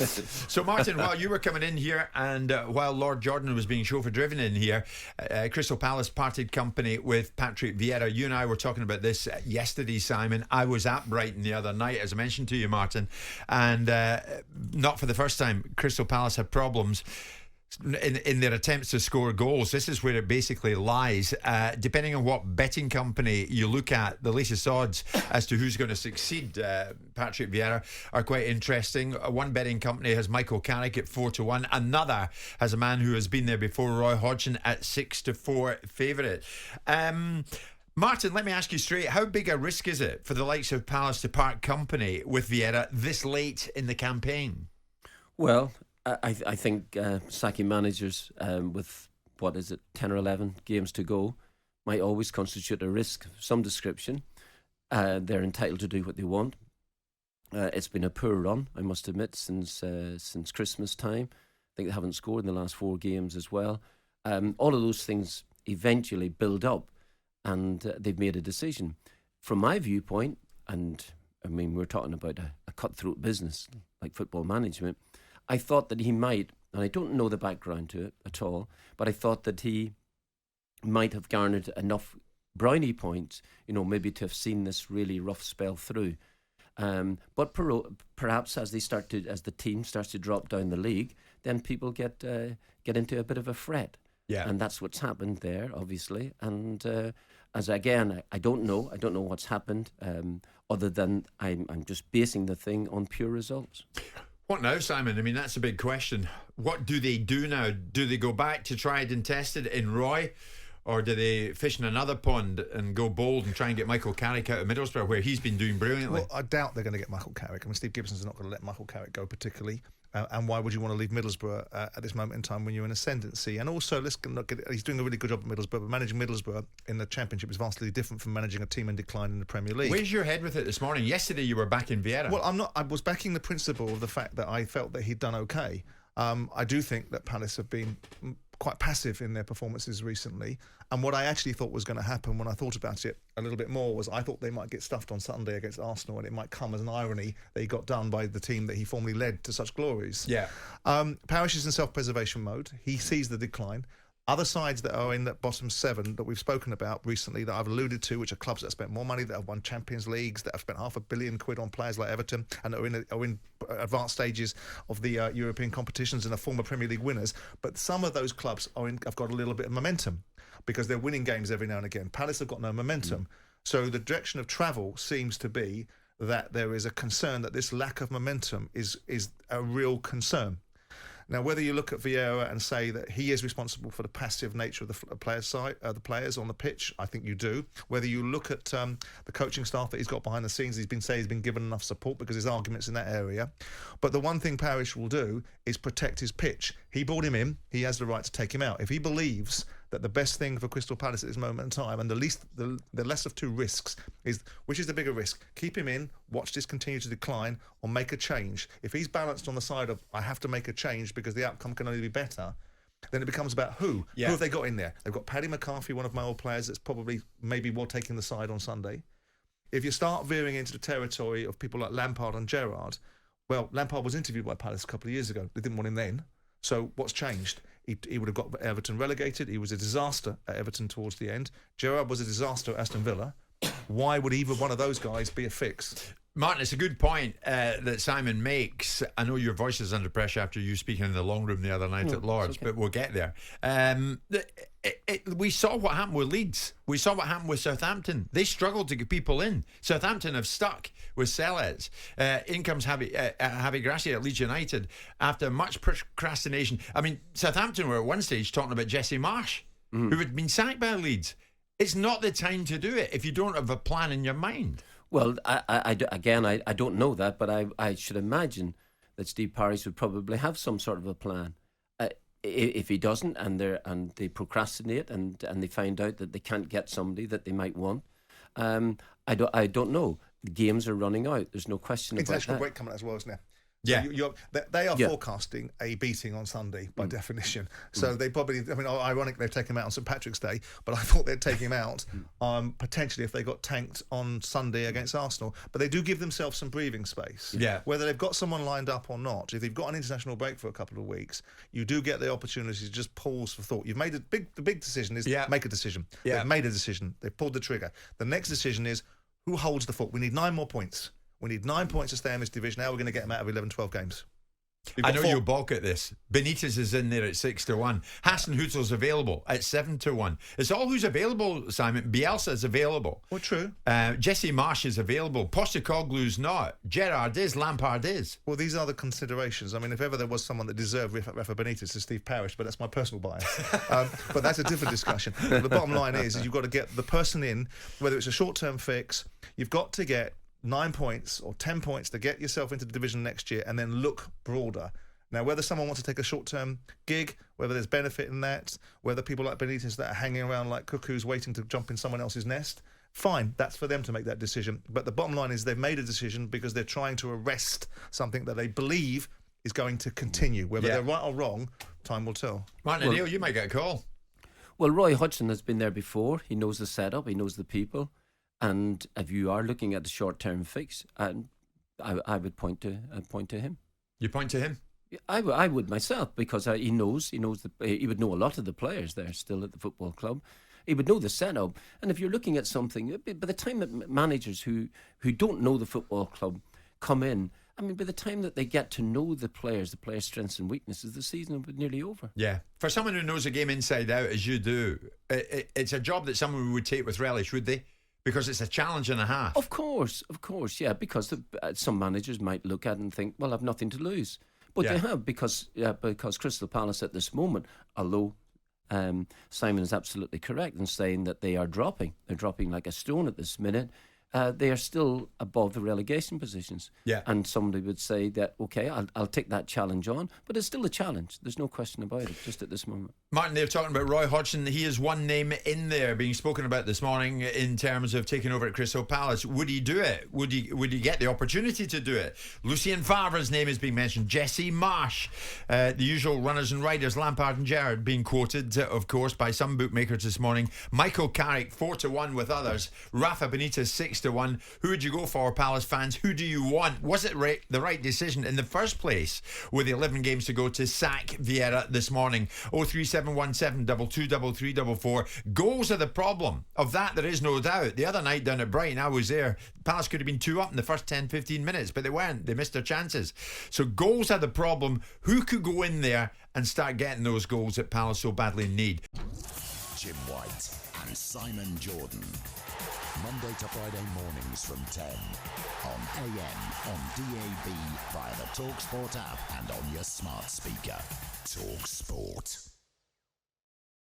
So, Martin, while you were coming in here and while Lord Jordan was being chauffeur-driven in here, Crystal Palace parted company with Patrick Vieira. You and I were talking about this yesterday, Simon. I was at Brighton the other night, as I mentioned to you, Martin, and not for the first time, Crystal Palace had problems in their attempts to score goals. This is where it basically lies. Depending on what betting company you look at, the latest odds as to who's going to succeed Patrick Vieira are quite interesting. One betting company has Michael Carrick at 4-1. Another has a man who has been there before, Roy Hodgson, at 6-4 favourite. Martin, let me ask you straight, how big a risk is it for the likes of Palace to part company with Vieira this late in the campaign? Well, I think sacking managers with, 10 or 11 games to go might always constitute a risk of some description. They're entitled to do what they want. It's been a poor run, I must admit, since Christmas time. I think they haven't scored in the last 4 games as well. All of those things eventually build up, and they've made a decision. From my viewpoint, and I mean, we're talking about a cutthroat business like football management, I thought that he might, and I don't know the background to it at all, but I thought that he might have garnered enough brownie points, maybe to have seen this really rough spell through. But perhaps as the team starts to drop down the league, then people get into a bit of a fret. Yeah. And that's what's happened there, obviously. And I don't know what's happened, other than I'm just basing the thing on pure results. What now, Simon? I mean, that's a big question. What do they do now? Do they go back to tried and tested in Roy? Or do they fish in another pond and go bold and try and get Michael Carrick out of Middlesbrough, where he's been doing brilliantly? Well, I doubt they're going to get Michael Carrick. I mean, Steve Gibson's not going to let Michael Carrick go particularly. And why would you want to leave Middlesbrough at this moment in time when you're in ascendancy? And also, he's doing a really good job at Middlesbrough, but managing Middlesbrough in the Championship is vastly different from managing a team in decline in the Premier League. Where's your head with it this morning? Yesterday you were backing Vieira. Well, I'm not. I was backing the principle of the fact that I felt that he'd done okay. I do think that Palace have been quite passive in their performances recently. And what I actually thought was going to happen when I thought about it a little bit more was I thought they might get stuffed on Sunday against Arsenal, and it might come as an irony that he got done by the team that he formerly led to such glories. Yeah. Parish is in self-preservation mode. He sees the decline. Other sides that are in that bottom 7 that we've spoken about recently, that I've alluded to, which are clubs that have spent more money, that have won Champions Leagues, that have spent £500 million on players like Everton, and are in advanced stages of the European competitions and are former Premier League winners. But some of those clubs have got a little bit of momentum because they're winning games every now and again. Palace have got no momentum. So the direction of travel seems to be that there is a concern that this lack of momentum is a real concern. Now, whether you look at Vieira and say that he is responsible for the passive nature of the players on the pitch, I think you do. Whether you look at the coaching staff that he's got behind the scenes, he's been given enough support because his arguments in that area. But the one thing Parish will do is protect his pitch. He brought him in. He has the right to take him out. If he believes that the best thing for Crystal Palace at this moment in time, and the less of two risks, is which is the bigger risk? Keep him in, watch this continue to decline, or make a change. If he's balanced on the side of I have to make a change because the outcome can only be better, then it becomes about who. Yeah. Who have they got in there? They've got Paddy McCarthy, one of my old players that's probably maybe well taking the side on Sunday. If you start veering into the territory of people like Lampard and Gerrard, well, Lampard was interviewed by Palace a couple of years ago. They didn't want him then. So what's changed? He would have got Everton relegated. He was a disaster at Everton towards the end. Gerrard was a disaster at Aston Villa. Why would either one of those guys be a fix? Martin, it's a good point that Simon makes. I know your voice is under pressure after you speaking in the long room the other night at Lord's, but we'll get there. We saw what happened with Leeds. We saw what happened with Southampton. They struggled to get people in. Southampton have stuck with Sellers. In comes Javi Gracia at Leeds United after much procrastination. I mean, Southampton were at one stage talking about Jesse Marsh, who had been sacked by Leeds. It's not the time to do it if you don't have a plan in your mind. Well, I don't know that, but I should imagine that Steve Parish would probably have some sort of a plan. If he doesn't, and they procrastinate, and they find out that they can't get somebody that they might want, I don't know. The games are running out. There's no question about that. International break coming as well, isn't there? Yeah. They are forecasting a beating on Sunday by definition. So they probably, I mean, ironic they've taken him out on St Patrick's Day, but I thought they'd take him out potentially if they got tanked on Sunday against Arsenal. But they do give themselves some breathing space. Yeah. Whether they've got someone lined up or not, if they've got an international break for a couple of weeks, you do get the opportunity to just pause for thought. You've made the big decision is make a decision. Yeah. They've made a decision. They've pulled the trigger. The next decision is who holds the fort. We need 9 more points. We need 9 points to stay in this division. How are we going to get them out of 11, 12 games? I know you'll balk at this. Benitez is in there at 6-1. Hassan Hüttel's available at 7-1. It's all who's available, Simon. Bielsa is available. Well, true. Jesse Marsh is available. Postecoglou's not. Gerrard is. Lampard is. Well, these are the considerations. I mean, if ever there was someone that deserved Rafa Benitez, it's Steve Parish, but that's my personal bias. But that's a different discussion. The bottom line is you've got to get the person in, whether it's a short-term fix, you've got to get 9 points or 10 points to get yourself into the division next year and then look broader. Now, whether someone wants to take a short-term gig, whether there's benefit in that, whether people like Benitez that are hanging around like cuckoos waiting to jump in someone else's nest, fine, that's for them to make that decision. But the bottom line is they've made a decision because they're trying to arrest something that they believe is going to continue. Whether they're right or wrong, time will tell. Martin O'Neill, you might get a call. Well, Roy Hodgson has been there before. He knows the setup. He knows the people. And if you are looking at the short-term fix, I would point to him. You point to him? I would myself, because he knows he would know a lot of the players there still at the football club. He would know the setup. And if you're looking at something, by the time that managers who don't know the football club come in, I mean, by the time that they get to know the players' strengths and weaknesses, the season will be nearly over. Yeah. For someone who knows the game inside out, as you do, it's a job that someone would take with relish, would they? Because it's a challenge and a half. Of course, yeah. Because some managers might look at it and think, well, I've nothing to lose. But they have, because Crystal Palace at this moment, although Simon is absolutely correct in saying that they are dropping. They're dropping like a stone at this minute. They are still above the relegation positions. Yeah. And somebody would say that, okay, I'll take that challenge on, but it's still a challenge. There's no question about it, just at this moment. Martin, they're talking about Roy Hodgson. He is one name in there being spoken about this morning in terms of taking over at Crystal Palace. Would he do it? Would he get the opportunity to do it? Lucien Favre's name is being mentioned. Jesse Marsh, the usual runners and riders, Lampard and Gerrard being quoted, of course, by some bookmakers this morning. Michael Carrick 4-1 with others. Rafa Benitez 6-1. Who would you go for, Palace fans? Who do you want? Was it the right decision in the first place, with the 11 games to go, to sack Vieira this morning? 03717 223344. Goals are the problem. Of that, there is no doubt. The other night down at Brighton, I was there. Palace could have been 2 up in the first 10-15 minutes, but they weren't. They missed their chances. So goals are the problem. Who could go in there and start getting those goals that Palace so badly need? Jim White and Simon Jordan. Monday to Friday mornings from 10 on AM, on DAB, via the talkSPORT app and on your smart speaker. talkSPORT.